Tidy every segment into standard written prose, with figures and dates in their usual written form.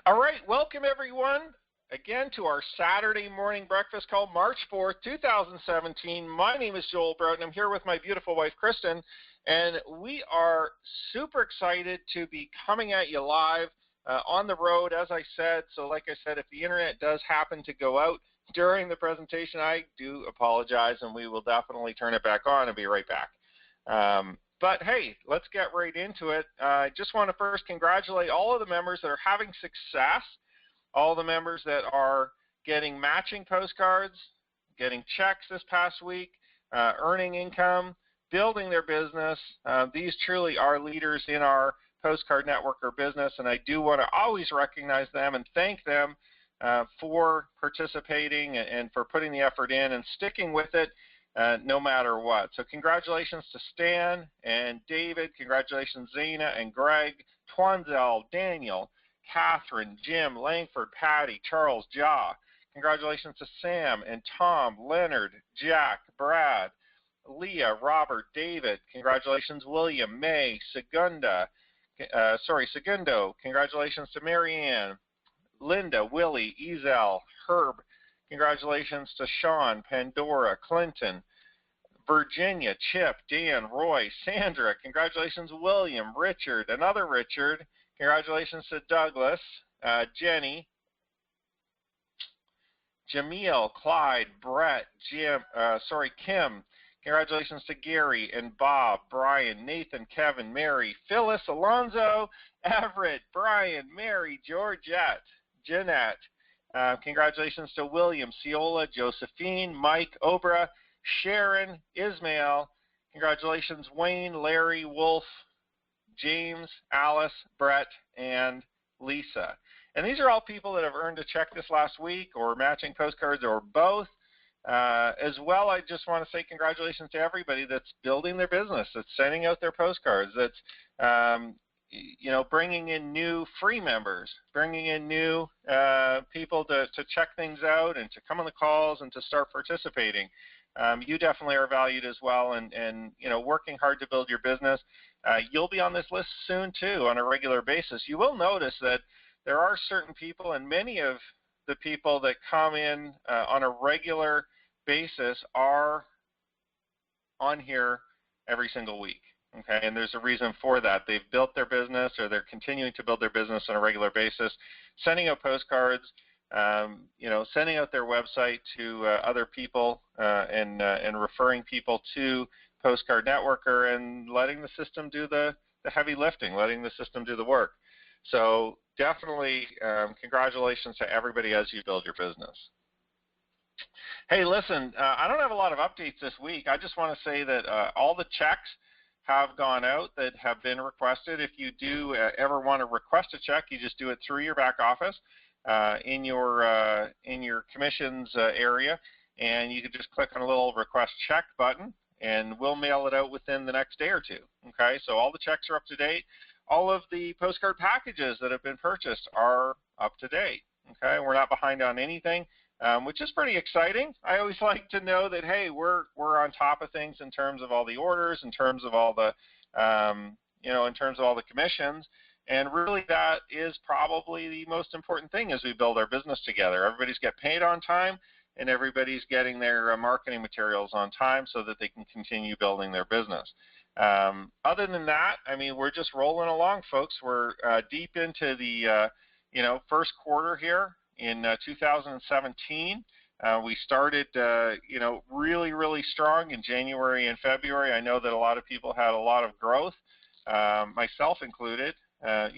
All right, welcome everyone again to our Saturday morning breakfast call, March 4th, 2017. My name is Joel Broughton. I'm here with my beautiful wife, Kristen, and we are super excited to be coming at you live on the road, as I said. So like I said, if the internet does happen to go out during the presentation, I do apologize, and we will definitely turn it back on and be right back. But hey, let's get right into it. I just want to first congratulate all of the members that are having success, all the members that are getting matching postcards, getting checks this past week, earning income, building their business. These truly are leaders in our postcard network or business, and I do want to always recognize them and thank them for participating and for putting the effort in and sticking with it. No matter what. So congratulations to Stan and David. Congratulations Zana and Greg, Twanzel, Daniel, Catherine, Jim, Langford, Patty, Charles, Ja. Congratulations to Sam and Tom, Leonard, Jack, Brad, Leah, Robert, David. Congratulations William, May, Segundo. Congratulations to Marianne, Linda, Willie, Ezel, Herb. Congratulations to Sean, Pandora, Clinton, Virginia, Chip, Dan, Roy, Sandra. Congratulations, William, Richard, another Richard. Congratulations to Douglas, Jenny, Jameel, Clyde, Brett, Kim. Congratulations to Gary and Bob, Brian, Nathan, Kevin, Mary, Phyllis, Alonzo, Everett, Brian, Mary, Georgette, Jeanette. Congratulations to William, Ciola, Josephine, Mike, Obra, Sharon, Ismail. Congratulations Wayne, Larry, Wolf, James, Alice, Brett, and Lisa. And these are all people that have earned a check this last week or matching postcards or both. As well, I just want to say congratulations to everybody that's building their business, that's sending out their postcards, that's bringing in new free members, bringing in new people to check things out and to come on the calls and to start participating. You definitely are valued as well, and working hard to build your business. You'll be on this list soon too on a regular basis. You will notice that there are certain people, and many of the people that come in on a regular basis are on here every single week. Okay, and there's a reason for that. They've built their business, or they're continuing to build their business on a regular basis, sending out postcards, sending out their website to other people, and referring people to Postcard Networker, and letting the system do the heavy lifting, letting the system do the work. So definitely congratulations to everybody as you build your business. Hey, listen, I don't have a lot of updates this week. I just want to say that all the checks have gone out that have been requested. If you do ever want to request a check, you just do it through your back office in your commissions area, and you can just click on a little request check button, and we'll mail it out within the next day or two. Okay, so all the checks are up to date. All of the postcard packages that have been purchased are up to date. Okay, we're not behind on anything. Which is pretty exciting. I always like to know that, hey, we're on top of things in terms of all the orders, in terms of all the, in terms of all the commissions, and really that is probably the most important thing as we build our business together. Everybody's get paid on time, and everybody's getting their marketing materials on time so that they can continue building their business. Other than that, I mean, we're just rolling along, folks. We're deep into the, first quarter here. In 2017, we started, really, really strong in January and February. I know that a lot of people had a lot of growth, myself included. One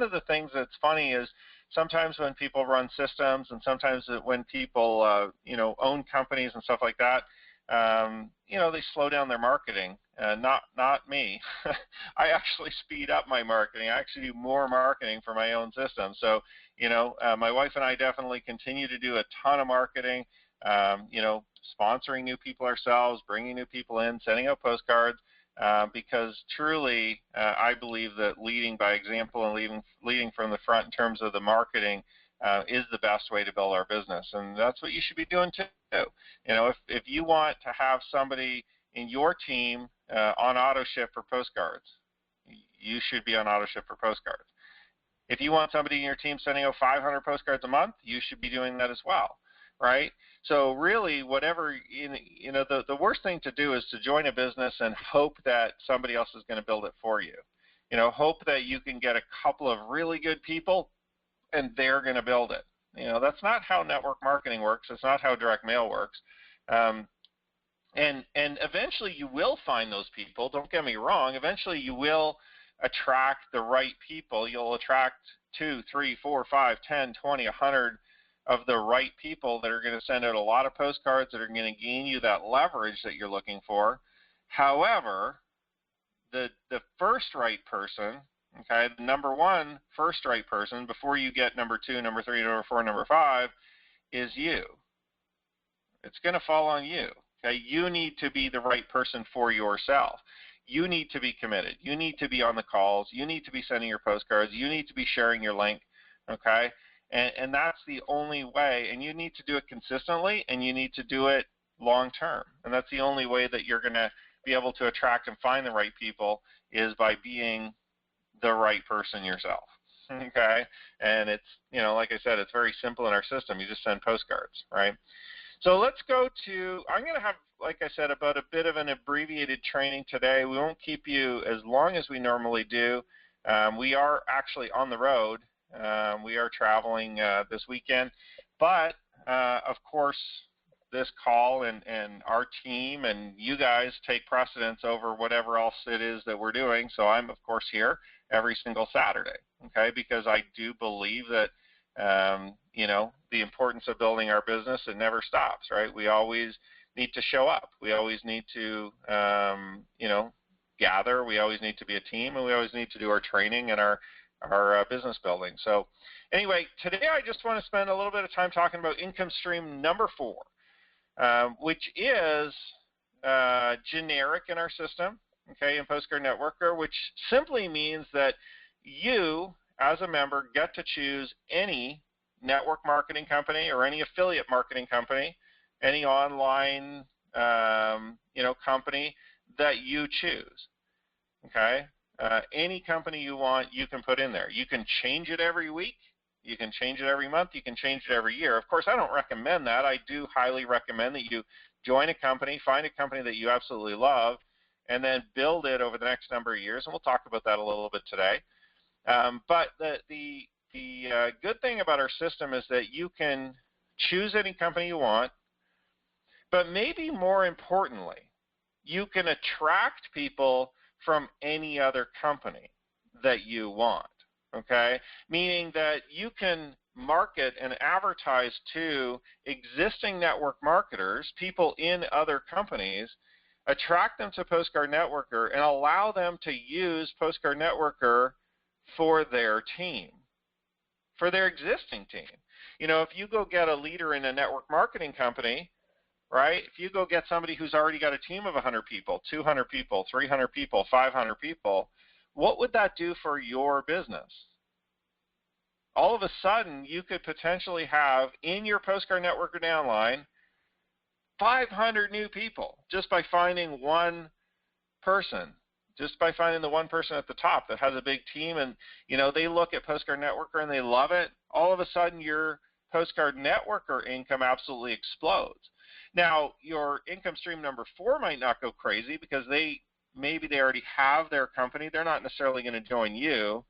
of the things that's funny is sometimes when people run systems, and sometimes when people, own companies and stuff like that, they slow down their marketing. Not me. I actually speed up my marketing. I actually do more marketing for my own system. So, my wife and I definitely continue to do a ton of marketing, sponsoring new people ourselves, bringing new people in, sending out postcards, because truly I believe that leading by example and leading from the front in terms of the marketing is the best way to build our business. And that's what you should be doing too. If you want to have somebody in your team on auto ship for postcards, you should be on auto ship for postcards. If you want somebody in your team sending out 500 postcards a month, you should be doing that as well, right? So really, whatever, the worst thing to do is to join a business and hope that somebody else is going to build it for you. Hope that you can get a couple of really good people and they're going to build it. That's not how network marketing works. It's not how direct mail works. And eventually you will find those people. Don't get me wrong. Eventually you will attract the right people. You'll attract 2, 3, 4, 5, 10, 20, 100 of the right people that are going to send out a lot of postcards that are going to gain you that leverage that you're looking for. However, the first right person, okay, the number one first right person before you get number 2, number 3, number 4, number 5 is you. It's going to fall on you. Okay, you need to be the right person for yourself. You need to be committed. You need to be on the calls. You need to be sending your postcards. You need to be sharing your link, okay? And that's the only way. And you need to do it consistently, and you need to do it long term. And that's the only way that you're going to be able to attract and find the right people is by being the right person yourself, okay? And it's, like I said, it's very simple in our system. You just send postcards, right? So let's go to, I'm going to have, like I said, about a bit of an abbreviated training today. We won't keep you as long as we normally do. We are actually on the road. We are traveling this weekend. But, of course, this call and our team and you guys take precedence over whatever else it is that we're doing. So I'm, of course, here every single Saturday, okay, because I do believe that the importance of building our business, it never stops, right? We always need to show up. We always need to, gather. We always need to be a team, and we always need to do our training and our business building. So anyway, today I just want to spend a little bit of time talking about income stream number 4, which is generic in our system, okay, in Postcard Networker, which simply means that you, as a member, get to choose any network marketing company or any affiliate marketing company, any online, company that you choose, okay? Any company you want, you can put in there. You can change it every week. You can change it every month. You can change it every year. Of course, I don't recommend that. I do highly recommend that you join a company, find a company that you absolutely love, and then build it over the next number of years, and we'll talk about that a little bit today. But the good thing about our system is that you can choose any company you want, but maybe more importantly, you can attract people from any other company that you want, okay? Meaning that you can market and advertise to existing network marketers, people in other companies, attract them to Postcard Networker, and allow them to use Postcard Networker for their team, for their existing team. If you go get a leader in a network marketing company, right, if you go get somebody who's already got a team of 100 people, 200 people, 300 people, 500 people, what would that do for your business? All of a sudden, you could potentially have in your Postcard Networker downline 500 new people just by finding one person, just by finding the one person at the top that has a big team and, they look at Postcard Networker and they love it. All of a sudden, your Postcard Networker income absolutely explodes. Now, your income stream number 4 might not go crazy because maybe they already have their company. They're not necessarily going to join you,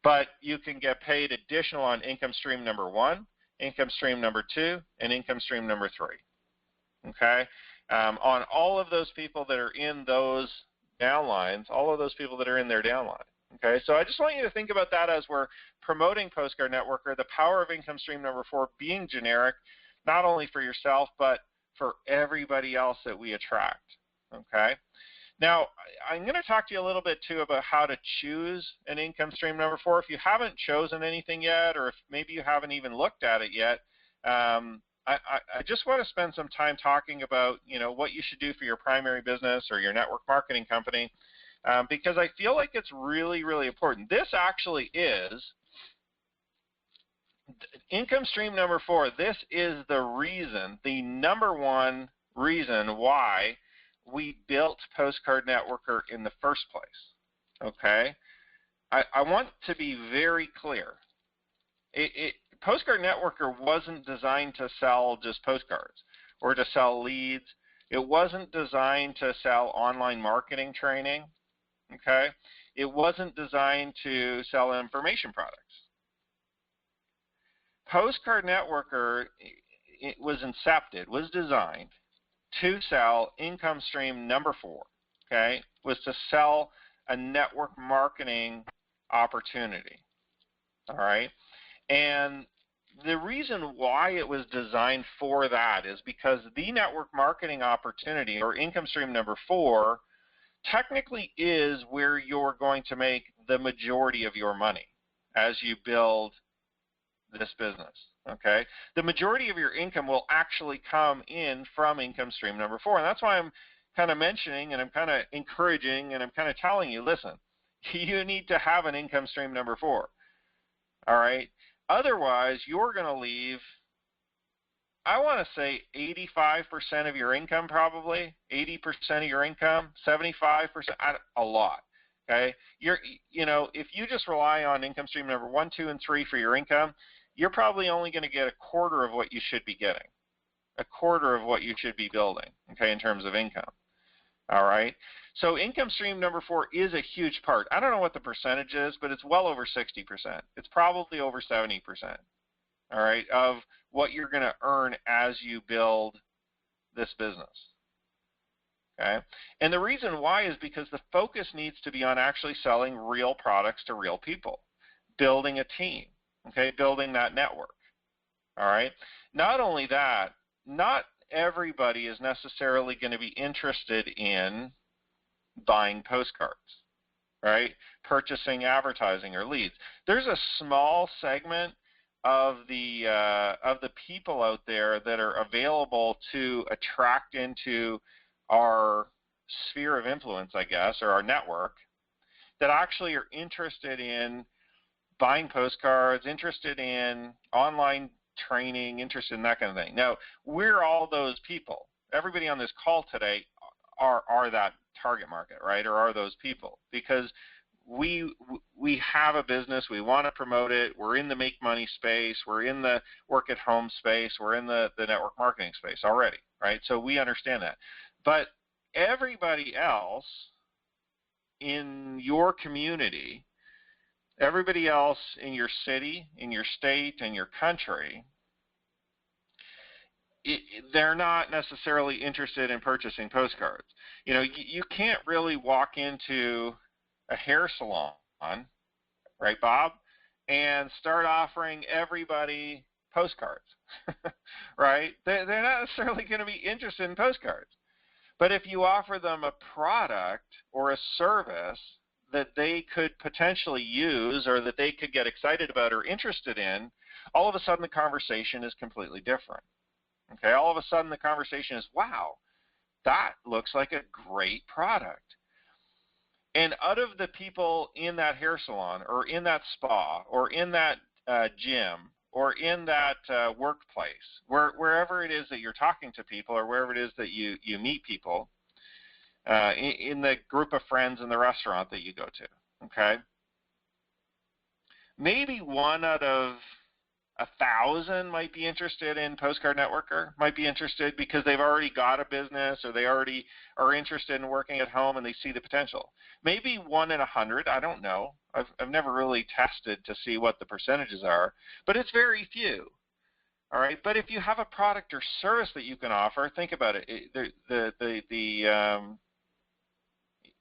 but you can get paid additional on income stream number 1, income stream number 2, and income stream number 3. Okay? On all of those people that are in those downlines, all of those people that are in their downline. Okay, so I just want you to think about that as we're promoting Postcard Networker, the power of income stream number 4 being generic, not only for yourself, but for everybody else that we attract. Okay, now I'm going to talk to you a little bit too about how to choose an income stream number 4. If you haven't chosen anything yet, or if maybe you haven't even looked at it yet, I just want to spend some time talking about, what you should do for your primary business or your network marketing company, because I feel like it's really, really important. This actually is income stream number 4. This is the reason, the number one reason why we built Postcard Networker in the first place. Okay? I want to be very clear. Postcard Networker wasn't designed to sell just postcards or to sell leads. It wasn't designed to sell online marketing training, okay? It wasn't designed to sell information products. Postcard Networker, it was incepted, was designed to sell income stream number 4, okay? Was to sell a network marketing opportunity, all right? And the reason why it was designed for that is because the network marketing opportunity, or income stream number 4, technically is where you're going to make the majority of your money as you build this business, okay? The majority of your income will actually come in from income stream number 4, and that's why I'm kind of mentioning and I'm kind of encouraging and I'm kind of telling you, listen, you need to have an income stream number 4, all right? Otherwise, you're going to leave, I want to say 85% of your income, probably 80% of your income, 75%, a lot. Okay, if you just rely on income stream number 1, 2, and 3 for your income, you're probably only going to get a quarter of what you should be getting, a quarter of what you should be building. Okay, in terms of income. All right. So income stream number 4 is a huge part. I don't know what the percentage is, but it's well over 60%. It's probably over 70%. All right, of what you're going to earn as you build this business. Okay, and the reason why is because the focus needs to be on actually selling real products to real people, building a team, okay, building that network. All right, not only that, not everybody is necessarily going to be interested in buying postcards, right, purchasing advertising or leads. There's a small segment of the people out there that are available to attract into our sphere of influence, I guess, or our network, that actually are interested in buying postcards, interested in online training, interested in that kind of thing. Now, we're all those people. Everybody on this call today are that target market, right, or are those people, because we have a business, we want to promote it, we're in the make money space, we're in the work at home space, we're in the network marketing space already, right? So we understand that. But everybody else in your community, everybody else in your city, in your state, in your country, they're not necessarily interested in purchasing postcards. You can't really walk into a hair salon, right, Bob, and start offering everybody postcards, right? They're not necessarily going to be interested in postcards. But if you offer them a product or a service that they could potentially use or that they could get excited about or interested in, all of a sudden the conversation is completely different. Okay, all of a sudden the conversation is, wow, that looks like a great product. And out of the people in that hair salon or in that spa or in that gym or in that workplace, wherever it is that you're talking to people or wherever it is that you meet people, in the group of friends in the restaurant that you go to, okay? Maybe 1 out of 1,000 might be interested in Postcard Networker, might be interested because they've already got a business or they already are interested in working at home and they see the potential. Maybe 1 in 100, I don't know. I've never really tested to see what the percentages are, but it's very few. All right, but if you have a product or service that you can offer, think about it.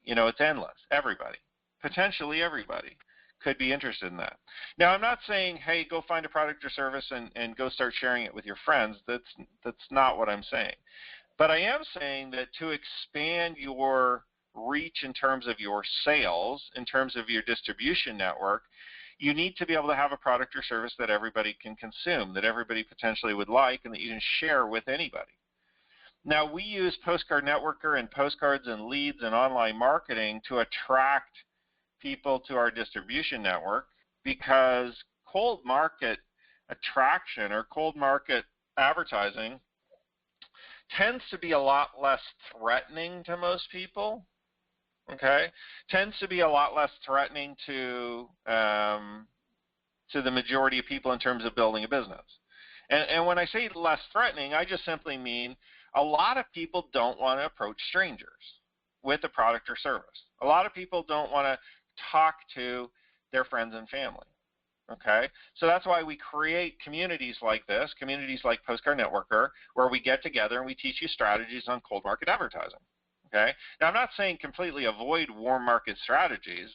It's endless. Everybody, potentially everybody, could be interested in that. Now, I'm not saying, hey, go find a product or service and go start sharing it with your friends. That's not what I'm saying. But I am saying that to expand your reach in terms of your sales, in terms of your distribution network, you need to be able to have a product or service that everybody can consume, that everybody potentially would like, and that you can share with anybody. Now, we use Postcard Networker and postcards and leads and online marketing to attract people to our distribution network because cold market attraction or cold market advertising tends to be a lot less threatening to most people okay, tends to be a lot less threatening to the majority of people in terms of building a business. And when I say less threatening, I just simply mean a lot of people don't want to approach strangers with a product or service. A lot of people don't want to talk to their friends and family. Okay, so that's why we create communities like this, communities like Postcard Networker, where we get together and we teach you strategies on cold market advertising. Okay, now I'm not saying completely avoid warm market strategies.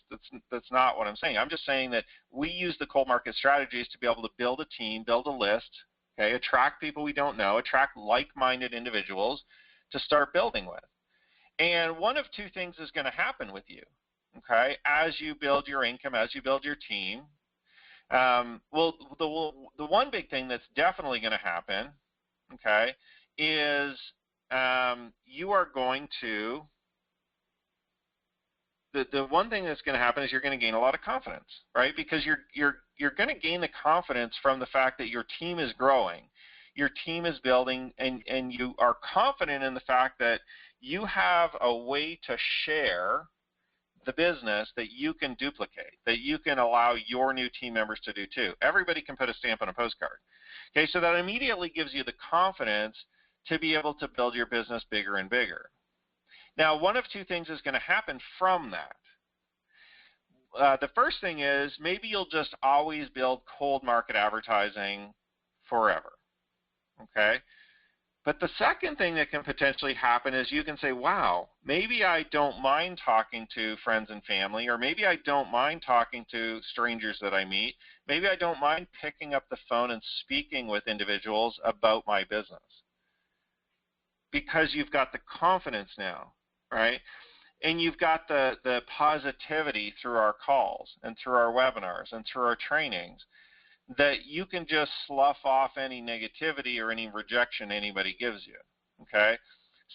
That's not what I'm saying. I'm just saying that we use the cold market strategies to be able to build a team, build a list, okay, attract people we don't know, attract like-minded individuals to start building with. And one of two things is going to happen with you, okay, as you build your income, as you build your team. Well, the one big thing that's definitely going to happen, okay, is you are going to, the one thing that's going to happen is you're going to gain a lot of confidence, right? Because you're going to gain the confidence from the fact that your team is growing, your team is building, and you are confident in the fact that you have a way to share the business that you can duplicate, that you can allow your new team members to do too. Everybody can put a stamp on a postcard. Okay, so that immediately gives you the confidence to be able to build your business bigger and bigger. Now, one of two things is going to happen from that. The first thing is maybe you'll just always build cold market advertising forever. Okay? But the second thing that can potentially happen is you can say, wow, maybe I don't mind talking to friends and family, or maybe I don't mind talking to strangers that I meet. Maybe I don't mind picking up the phone and speaking with individuals about my business. Because you've got the confidence now, right? And you've got the positivity through our calls and through our webinars and through our trainings, that you can just slough off any negativity or any rejection anybody gives you, okay?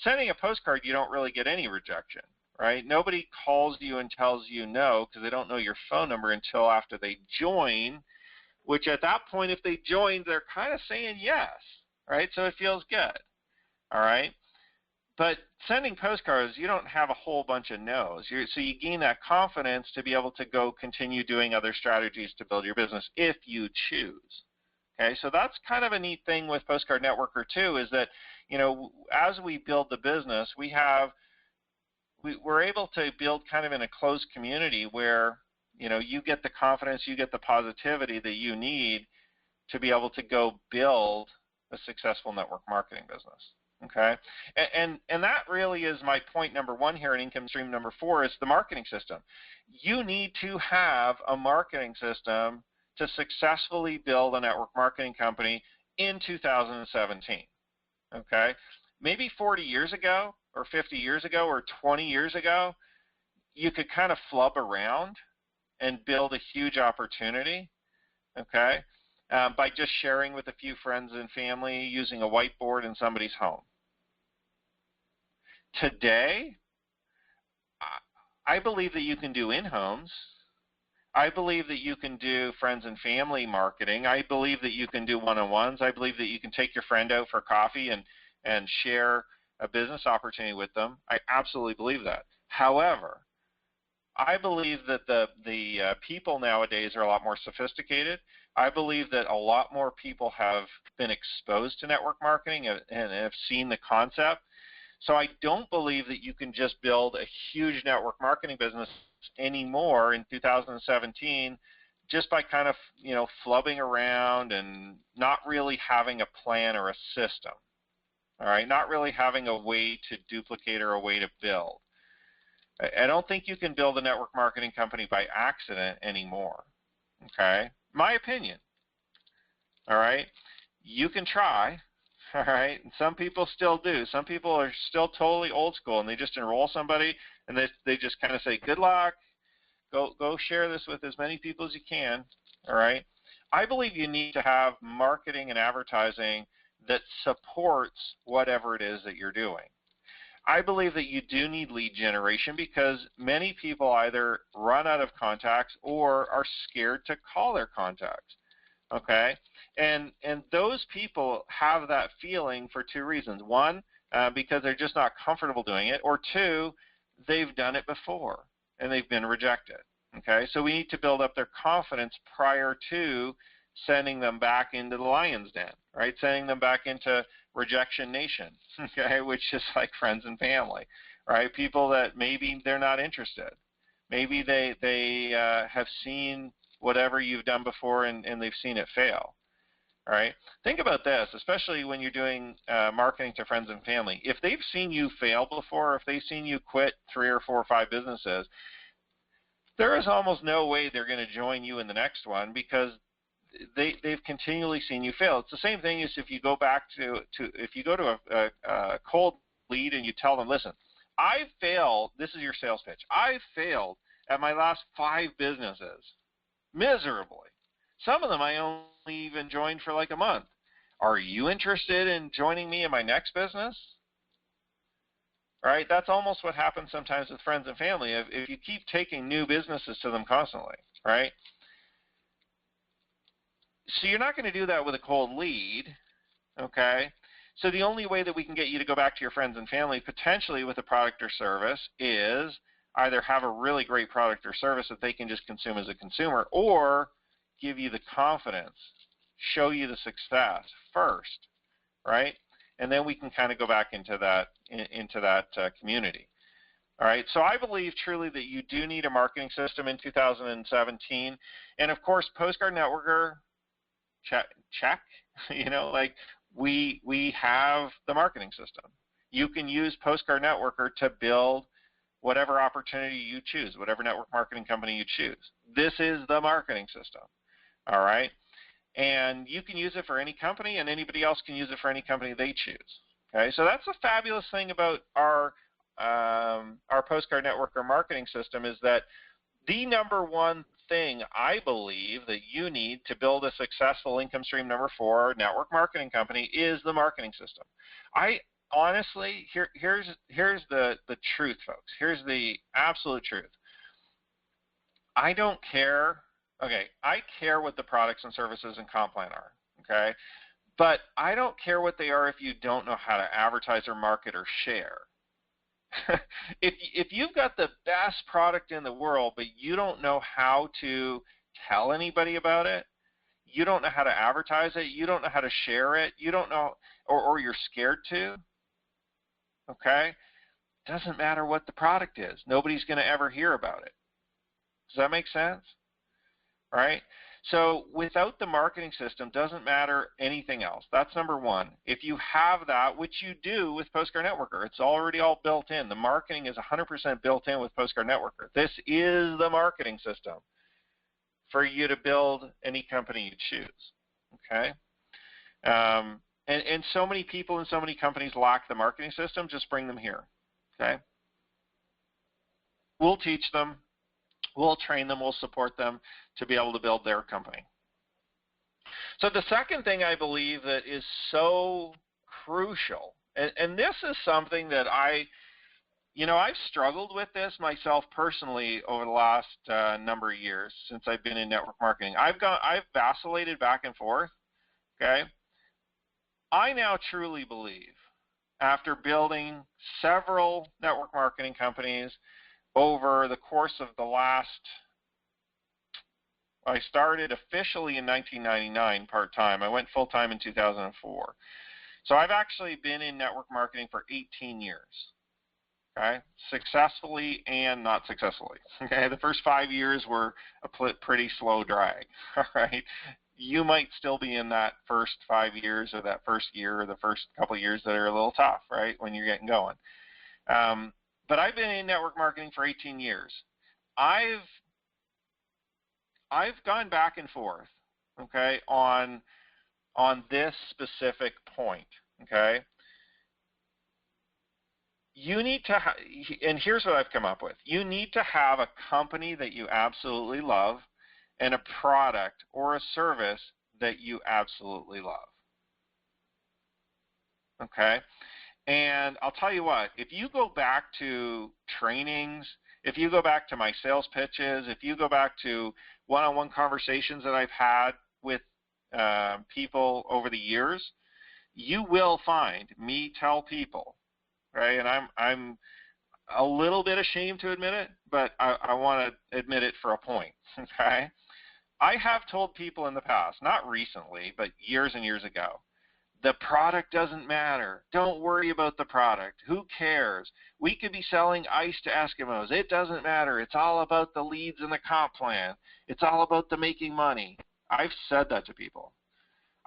Sending a postcard, you don't really get any rejection, right? Nobody calls you and tells you no because they don't know your phone number until after they join, which at that point, if they joined, they're kind of saying yes, right? So it feels good, all right? But sending postcards, you don't have a whole bunch of no's. So you gain that confidence to be able to go continue doing other strategies to build your business if you choose. Okay, so that's kind of a neat thing with Postcard Networker too, is that, you know, as we build the business, we're able to build kind of in a closed community where, you know, you get the confidence, you get the positivity that you need to be able to go build a successful network marketing business. Okay, and that really is my point number one here in income stream number 4 is the marketing system. You need to have a marketing system to successfully build a network marketing company in 2017. Okay, maybe 40 years ago or 50 years ago or 20 years ago, you could kind of flub around and build a huge opportunity, okay, by just sharing with a few friends and family using a whiteboard in somebody's home. Today, I believe that you can do in-homes. I believe that you can do friends and family marketing. I believe that you can do one-on-ones. I believe that you can take your friend out for coffee and share a business opportunity with them. I absolutely believe that. However, I believe that the people nowadays are a lot more sophisticated. I believe that a lot more people have been exposed to network marketing and have seen the concept. So I don't believe that you can just build a huge network marketing business anymore in 2017 just by kind of, you know, flubbing around and not really having a plan or a system. All right, not really having a way to duplicate or a way to build. I don't think you can build a network marketing company by accident anymore, okay? My opinion, all right? You can try, all right? And some people still do. Some people are still totally old school, and they just enroll somebody, and they just kind of say, good luck, go share this with as many people as you can, all right? I believe you need to have marketing and advertising that supports whatever it is that you're doing. I believe that you do need lead generation because many people either run out of contacts or are scared to call their contacts, okay? And those people have that feeling for two reasons. One, because they're just not comfortable doing it, or two, they've done it before and they've been rejected. Okay, so we need to build up their confidence prior to sending them back into the lion's den, right? Sending them back into rejection nation, okay, which is like friends and family, right? People that maybe they're not interested. Maybe they have seen whatever you've done before and they've seen it fail, right? Think about this, especially when you're doing marketing to friends and family. If they've seen you fail before, if they've seen you quit 3 or 4 or 5 businesses, there is almost no way they're going to join you in the next one because they've continually seen you fail. It's the same thing as if you go back to if you go to a cold lead and you tell them, listen, I failed, this is your sales pitch, I failed at my last 5 businesses miserably. Some of them I only even joined for like a month. Are you interested in joining me in my next business? Right? That's almost what happens sometimes with friends and family if you keep taking new businesses to them constantly, right? So you're not going to do that with a cold lead, okay? So the only way that we can get you to go back to your friends and family, potentially with a product or service, is either have a really great product or service that they can just consume as a consumer, or give you the confidence, show you the success first, right? And then we can kind of go back into that community. All right, so I believe truly that you do need a marketing system in 2017. And of course, Postcard Networker, check. You know, like we have the marketing system. You can use Postcard Networker to build whatever opportunity you choose, whatever network marketing company you choose. This is the marketing system. All right. And you can use it for any company, and anybody else can use it for any company they choose. Okay, so that's the fabulous thing about our Postcard Networker marketing system, is that the number one thing I believe that you need to build a successful income stream number 4 network marketing company is the marketing system. I honestly, here's the truth, folks. Here's the absolute truth. I don't care. Okay, I care what the products and services and comp plan are, okay? But I don't care what they are if you don't know how to advertise or market or share. If you've got the best product in the world, but you don't know how to tell anybody about it, you don't know how to advertise it, you don't know how to share it, you don't know, or you're scared to, okay? Doesn't matter what the product is. Nobody's going to ever hear about it. Does that make sense? Right? So without the marketing system, doesn't matter anything else. That's number one. If you have that, which you do with Postcard Networker, it's already all built in. The marketing is 100% built in with Postcard Networker. This is the marketing system for you to build any company you choose. Okay? And so many people and so many companies lack the marketing system. Just bring them here. Okay? We'll teach them. We'll train them, we'll support them to be able to build their company. So the second thing I believe that is so crucial, and this is something that I've struggled with this myself personally over the last number of years since I've been in network marketing. I've vacillated back and forth, okay? I now truly believe, after building several network marketing companies over the course of the last, I started officially in 1999 part-time. I went full-time in 2004. So I've actually been in network marketing for 18 years, okay? Successfully and not successfully, okay? The first 5 years were a pretty slow drag, all right? You might still be in that first 5 years or that first year or the first couple of years that are a little tough, right, when you're getting going. But I've been in network marketing for 18 years. I've gone back and forth, okay, on this specific point, okay? You need to, and here's what I've come up with. You need to have a company that you absolutely love and a product or a service that you absolutely love, okay? And I'll tell you what, if you go back to trainings, if you go back to my sales pitches, if you go back to one-on-one conversations that I've had with people over the years, you will find me tell people, right? And a little bit ashamed to admit it, but I want to admit it for a point, okay? I have told people in the past, not recently, but years and years ago, the product doesn't matter. Don't worry about the product. Who cares? We could be selling ice to Eskimos. It doesn't matter. It's all about the leads and the comp plan. It's all about the making money. I've said that to people.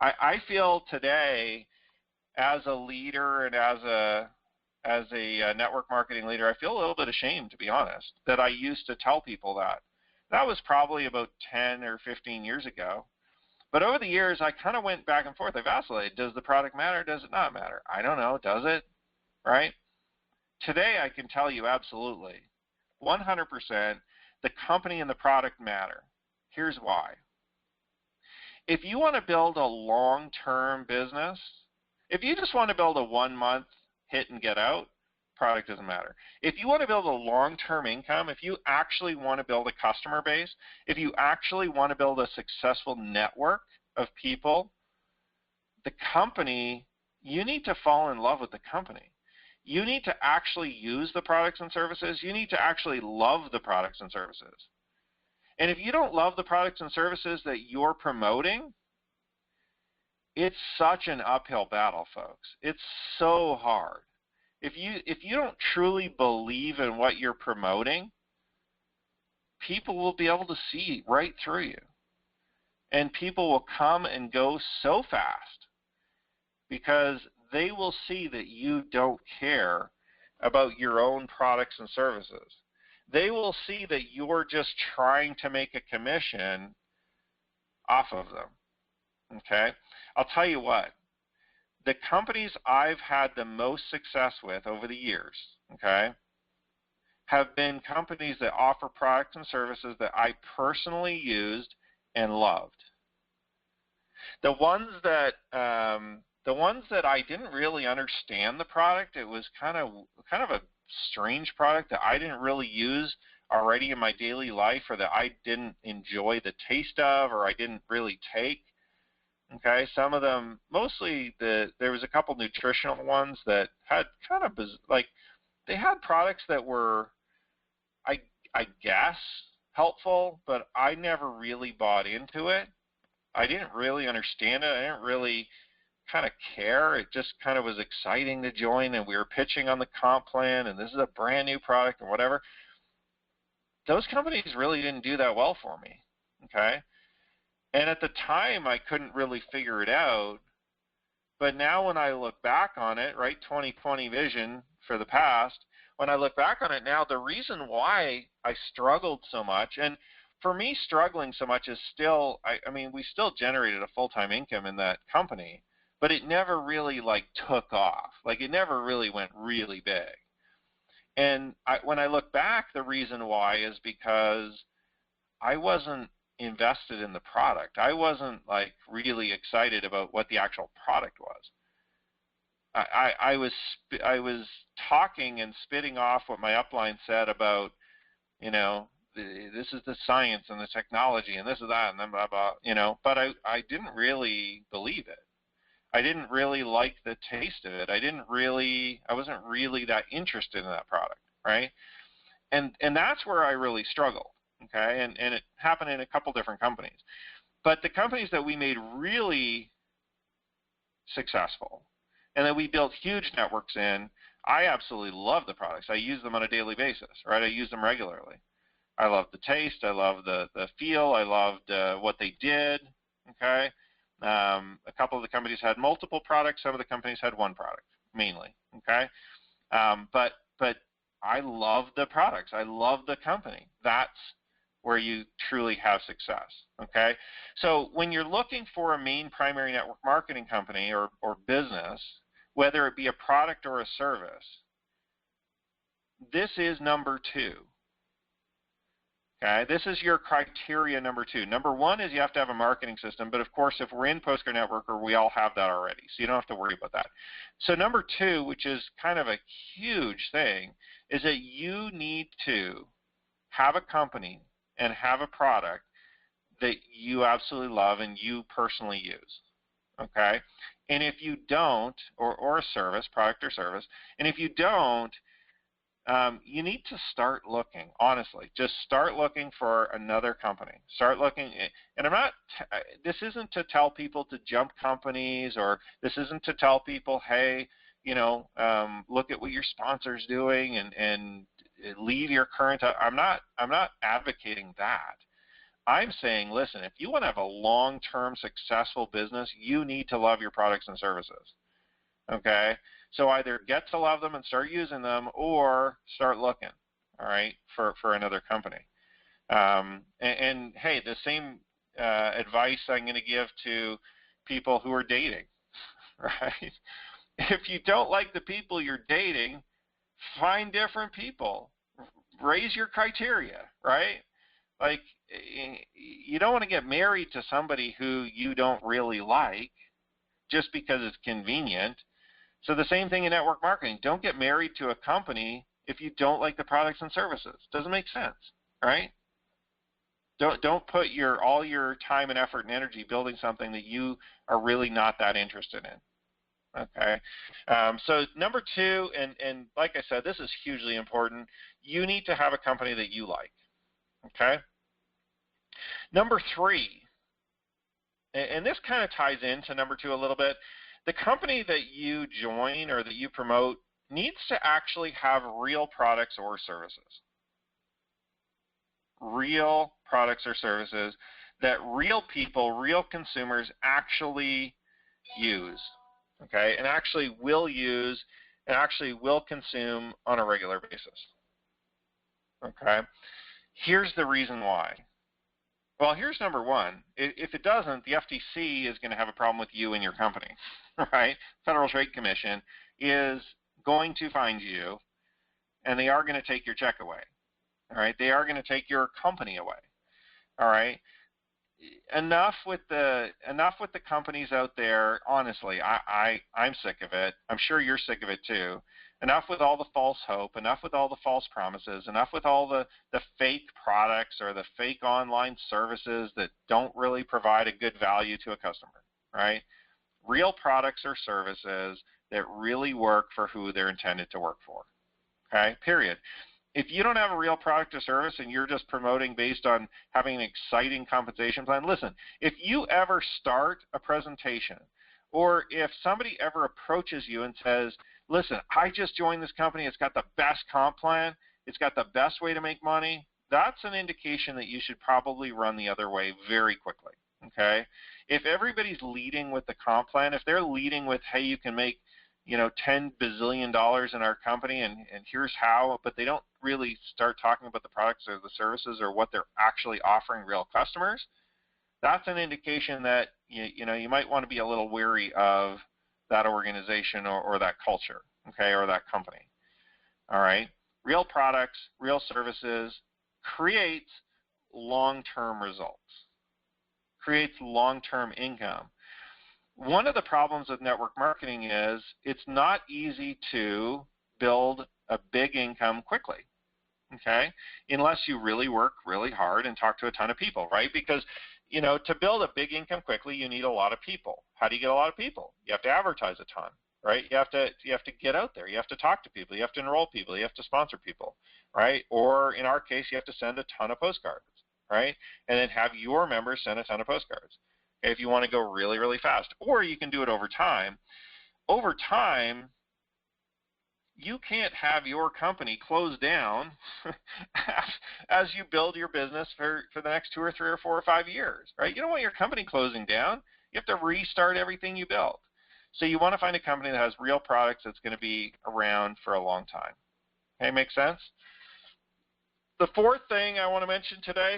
I feel today, as a leader and as a network marketing leader, I feel a little bit ashamed, to be honest, that I used to tell people that. That was probably about 10 or 15 years ago. But over the years, I kind of went back and forth. I vacillated. Does the product matter? Does it not matter? I don't know. Does it? Right? Today, I can tell you absolutely, 100%, the company and the product matter. Here's why. If you want to build a long-term business, if you just want to build a 1-month hit and get out, product doesn't matter. If you want to build a long-term income, if you actually want to build a customer base, if you actually want to build a successful network of people, the company, you need to fall in love with the company. You need to actually use the products and services. You need to actually love the products and services. And if you don't love the products and services that you're promoting, it's such an uphill battle, folks. It's so hard. If you don't truly believe in what you're promoting, people will be able to see right through you. And people will come and go so fast because they will see that you don't care about your own products and services. They will see that you're just trying to make a commission off of them. Okay? I'll tell you what. The companies I've had the most success with over the years, okay, have been companies that offer products and services that I personally used and loved. The ones that I didn't really understand the product, it was kind of a strange product that I didn't really use already in my daily life, or that I didn't enjoy the taste of, or I didn't really take. Okay, some of them, mostly there was a couple nutritional ones that had kind of they had products that were, I guess, helpful, but I never really bought into it. I didn't really understand it. I didn't really kind of care. It just kind of was exciting to join, and we were pitching on the comp plan, and this is a brand new product and whatever. Those companies really didn't do that well for me. Okay. And at the time, I couldn't really figure it out. But now when I look back on it, right, 20/20 vision for the past, when I look back on it now, the reason why I struggled so much, and for me, struggling so much is still, I mean, we still generated a full-time income in that company, but it never really, took off. It never really went really big. And when I look back, the reason why is because I wasn't invested in the product. I wasn't really excited about what the actual product was. I was talking and spitting off what my upline said about, this is the science and the technology and this is that and then blah blah, but I didn't really believe it. I didn't really like the taste of it. I wasn't really that interested in that product, right? And that's where I really struggled. Okay, and it happened in a couple different companies. But the companies that we made really successful and that we built huge networks in, I absolutely love the products. I use them on a daily basis, right? I use them regularly. I love the taste. I love the feel. I loved what they did, okay? A couple of the companies had multiple products. Some of the companies had one product, mainly, okay? But I love the products. I love the company. That's where you truly have success, okay? So when you're looking for a main primary network marketing company or business, whether it be a product or a service, this is number 2, okay? This is your criteria number 2. Number 1 is you have to have a marketing system, but of course, if we're in Postcard Networker, we all have that already, so you don't have to worry about that. So number 2, which is kind of a huge thing, is that you need to have a company and have a product that you absolutely love and you personally use, okay? And if you don't, or a service, product or service, and if you don't, you need to start looking, honestly. Just start looking for another company. Start looking, and this isn't to tell people to jump companies, or this isn't to tell people, hey, look at what your sponsor's doing and leave your current. I'm not advocating that. I'm saying, listen, if you want to have a long-term successful business, you need to love your products and services. Okay? So either get to love them and start using them, or start looking, all right, for another company. And hey, the same advice I'm going to give to people who are dating, right? If you don't like the people you're dating, find different people. Raise your criteria, right? Like, you don't want to get married to somebody who you don't really like just because it's convenient. So the same thing in network marketing. Don't get married to a company if you don't like the products and services. Doesn't make sense, right? Don't put all your time and effort and energy building something that you are really not that interested in. Okay. So number 2, and like I said, this is hugely important. You need to have a company that you like. Okay. Number 3, and this kind of ties into number 2 a little bit. The company that you join or that you promote needs to actually have real products or services. Real products or services that real people, real consumers actually use, okay, and actually will use and actually will consume on a regular basis. Okay. Here's the reason why. Well, here's number 1. If it doesn't, the FTC is going to have a problem with you and your company, right? Federal Trade Commission is going to find you, and they are going to take your check away, all right? They are going to take your company away, all right? Enough with the companies out there. Honestly, I'm sick of it. I'm sure you're sick of it too. Enough with all the false hope, enough with all the false promises, enough with all the fake products or the fake online services that don't really provide a good value to a customer, right? Real products or services that really work for who they're intended to work for, okay, period. If you don't have a real product or service and you're just promoting based on having an exciting compensation plan, listen, if you ever start a presentation or if somebody ever approaches you and says, listen, I just joined this company, it's got the best comp plan, it's got the best way to make money, that's an indication that you should probably run the other way very quickly, okay? If everybody's leading with the comp plan, if they're leading with, hey, you can make $10 bazillion in our company and here's how, but they don't really start talking about the products or the services or what they're actually offering real customers, that's an indication that you might want to be a little wary of that organization or that culture, okay, or that company. All right. Real products, real services creates long-term results, creates long-term income. One of the problems with network marketing is it's not easy to build a big income quickly, okay, unless you really work really hard and talk to a ton of people, right? Because to build a big income quickly, you need a lot of people. How do you get a lot of people? You have to advertise a ton, right? You have to get out there. You have to talk to people. You have to enroll people. You have to sponsor people, right? Or in our case, you have to send a ton of postcards, right? And then have your members send a ton of postcards, okay, if you want to go really, really fast. Or you can do it over time. Over time, you can't have your company close down as you build your business for the next 2 or 3 or 4 or 5 years, right? You don't want your company closing down. You have to restart everything you built. So you want to find a company that has real products that's going to be around for a long time. Okay, make sense? The 4th thing I want to mention today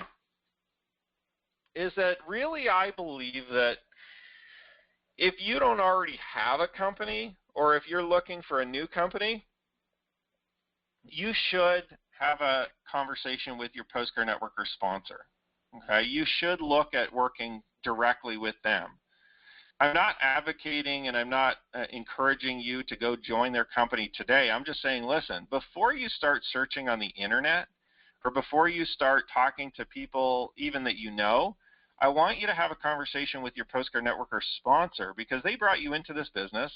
is that really I believe that if you don't already have a company or if you're looking for a new company, you should have a conversation with your Postcard Network or sponsor. Okay, you should look at working directly with them. I'm not advocating and I'm not encouraging you to go join their company today. I'm just saying, listen, before you start searching on the internet or before you start talking to people even that you know, I want you to have a conversation with your Postcard Network or sponsor because they brought you into this business.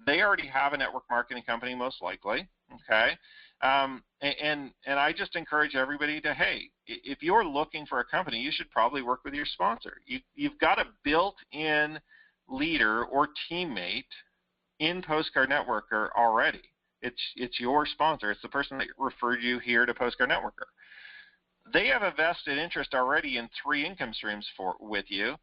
They already have a network marketing company most likely, okay? And I just encourage everybody to, hey, if you're looking for a company, you should probably work with your sponsor. You've got a built-in leader or teammate in Postcard Networker already. It's your sponsor. It's the person that referred you here to Postcard Networker. They have a vested interest already in 3 income streams with you.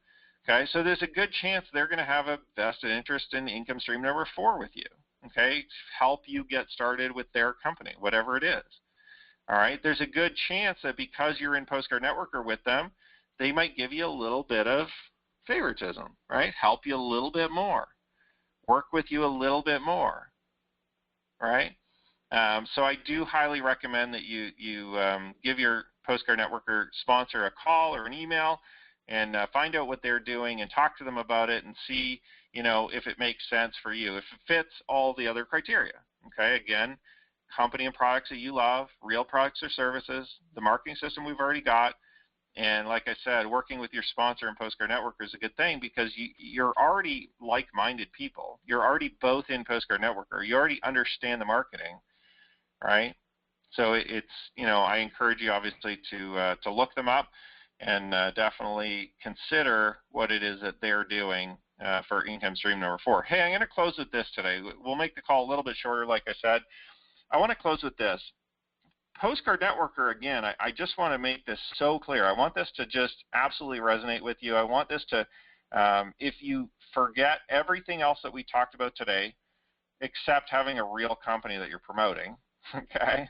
Okay, so there's a good chance they're going to have a vested interest in income stream number 4 with you. Okay, help you get started with their company, whatever it is. All right, there's a good chance that because you're in Postcard Networker with them, they might give you a little bit of favoritism, right? Help you a little bit more, work with you a little bit more, right? So I do highly recommend that you give your Postcard Networker sponsor a call or an email and find out what they're doing and talk to them about it and see, if it makes sense for you, if it fits all the other criteria. Okay, again, company and products that you love, real products or services, the marketing system we've already got, and like I said, working with your sponsor and Postcard Networker is a good thing because you're already like-minded people. You're already both in Postcard Networker. You already understand the marketing, right? So it's, I encourage you obviously to look them up and definitely consider what it is that they're doing for income stream number 4. Hey, I'm going to close with this today. We'll make the call a little bit shorter, like I said. I want to close with this. Postcard Networker, again, I just want to make this so clear. I want this to just absolutely resonate with you. I want this to, if you forget everything else that we talked about today, except having a real company that you're promoting, okay,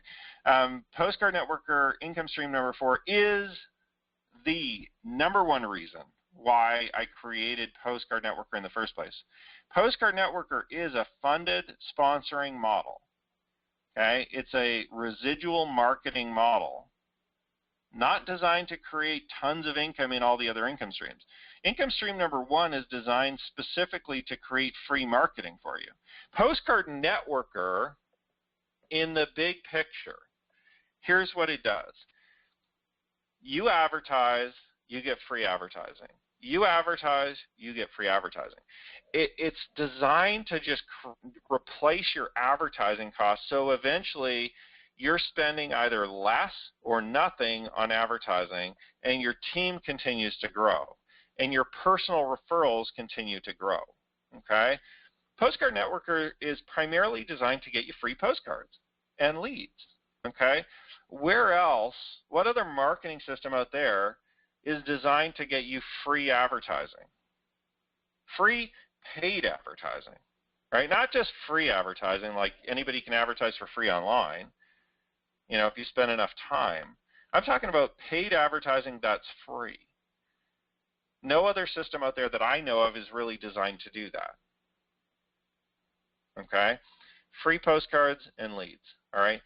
Postcard Networker income stream number 4 is the number 1 reason why I created Postcard Networker in the first place. Postcard Networker is a funded sponsoring model. Okay, it's a residual marketing model, not designed to create tons of income in all the other income streams. Income stream number 1 is designed specifically to create free marketing for you. Postcard Networker, in the big picture, here's what it does. You advertise, you get free advertising. You advertise, you get free advertising. It's designed to just replace your advertising costs, so eventually you're spending either less or nothing on advertising, and your team continues to grow, and your personal referrals continue to grow. Okay? Postcard Networker is primarily designed to get you free postcards and leads. Okay? Where else, what other marketing system out there is designed to get you free advertising? Free paid advertising, right? Not just free advertising, like anybody can advertise for free online, if you spend enough time. I'm talking about paid advertising that's free. No other system out there that I know of is really designed to do that. Okay? Free postcards and leads, all right?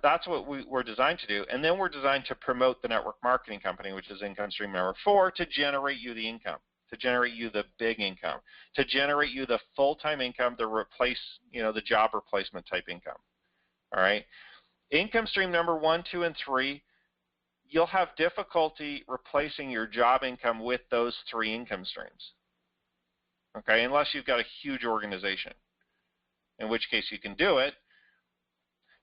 That's what we're designed to do. And then we're designed to promote the network marketing company, which is income stream number 4, to generate you the income, to generate you the big income, to generate you the full-time income to replace, the job replacement type income. All right? Income stream number 1, 2, and 3, you'll have difficulty replacing your job income with those 3 income streams. Okay? Unless you've got a huge organization, in which case you can do it.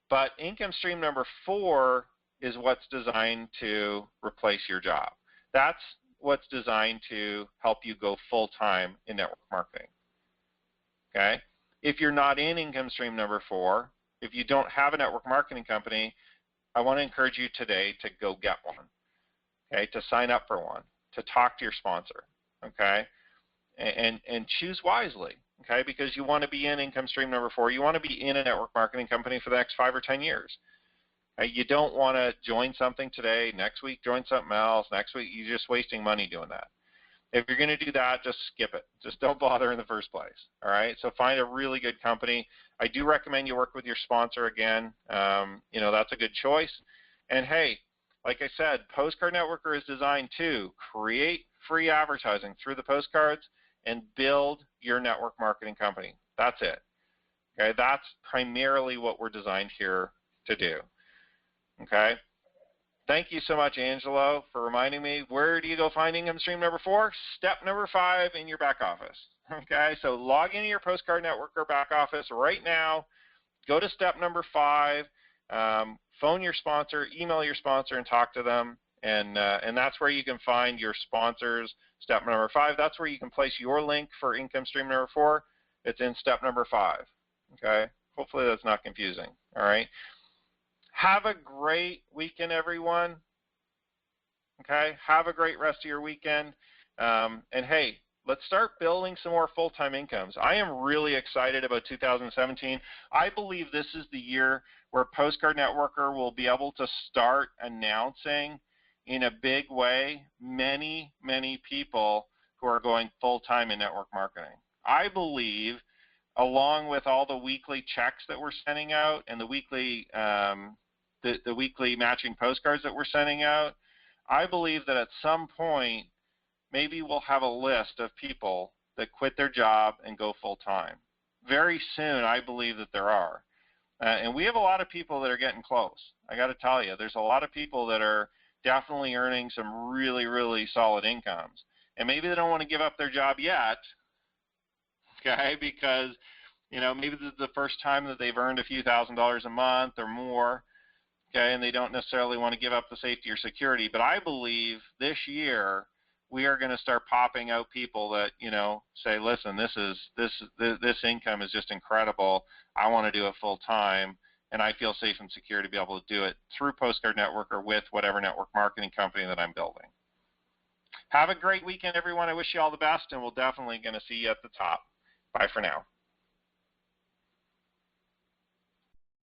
But income stream number 4 is what's designed to replace your job. That's what's designed to help you go full-time in network marketing. Okay? If you're not in income stream number 4, if you don't have a network marketing company, I want to encourage you today to go get one. Okay? To sign up for one, to talk to your sponsor. Okay? And choose wisely. Okay, because you want to be in income stream number 4. You want to be in a network marketing company for the next 5 or 10 years. Okay? You don't want to join something today, next week join something else, next week you're just wasting money doing that. If you're going to do that, just skip it. Just don't bother in the first place. All right, so find a really good company. I do recommend you work with your sponsor again. That's a good choice. And hey, like I said, Postcard Networker is designed to create free advertising through the postcards and build your network marketing company. That's it. Okay, that's primarily what we're designed here to do. Okay, thank you so much, Angelo, for reminding me. Where do you go find income stream number 4? Step number 5 in your back office. Okay, so log into your Postcard Networker back office right now. Go to step number 5. phone your sponsor, email your sponsor, and talk to them. And that's where you can find your sponsors. Step number 5, that's where you can place your link for income stream number 4. It's in step number 5. Okay? Hopefully that's not confusing. All right? Have a great weekend, everyone. Okay? Have a great rest of your weekend. And hey, let's start building some more full-time incomes. I am really excited about 2017. I believe this is the year where Postcard Networker will be able to start announcing in a big way many, many people who are going full-time in network marketing. I believe, along with all the weekly checks that we're sending out and the weekly matching postcards that we're sending out, I believe that at some point maybe we'll have a list of people that quit their job and go full-time. Very soon, I believe that there are. And we have a lot of people that are getting close. I got to tell you, there's a lot of people that are definitely earning some really, really solid incomes. And maybe they don't want to give up their job yet, okay, because, you know, maybe this is the first time that they've earned a few $1,000s a month or more, okay, and they don't necessarily want to give up the safety or security. But I believe this year we are going to start popping out people that, you know, say, listen, this income is just incredible. I want to do it full time, and I feel safe and secure to be able to do it through Postcard Network or with whatever network marketing company that I'm building. Have a great weekend, everyone. I wish you all the best, and we're definitely going to see you at the top. Bye for now.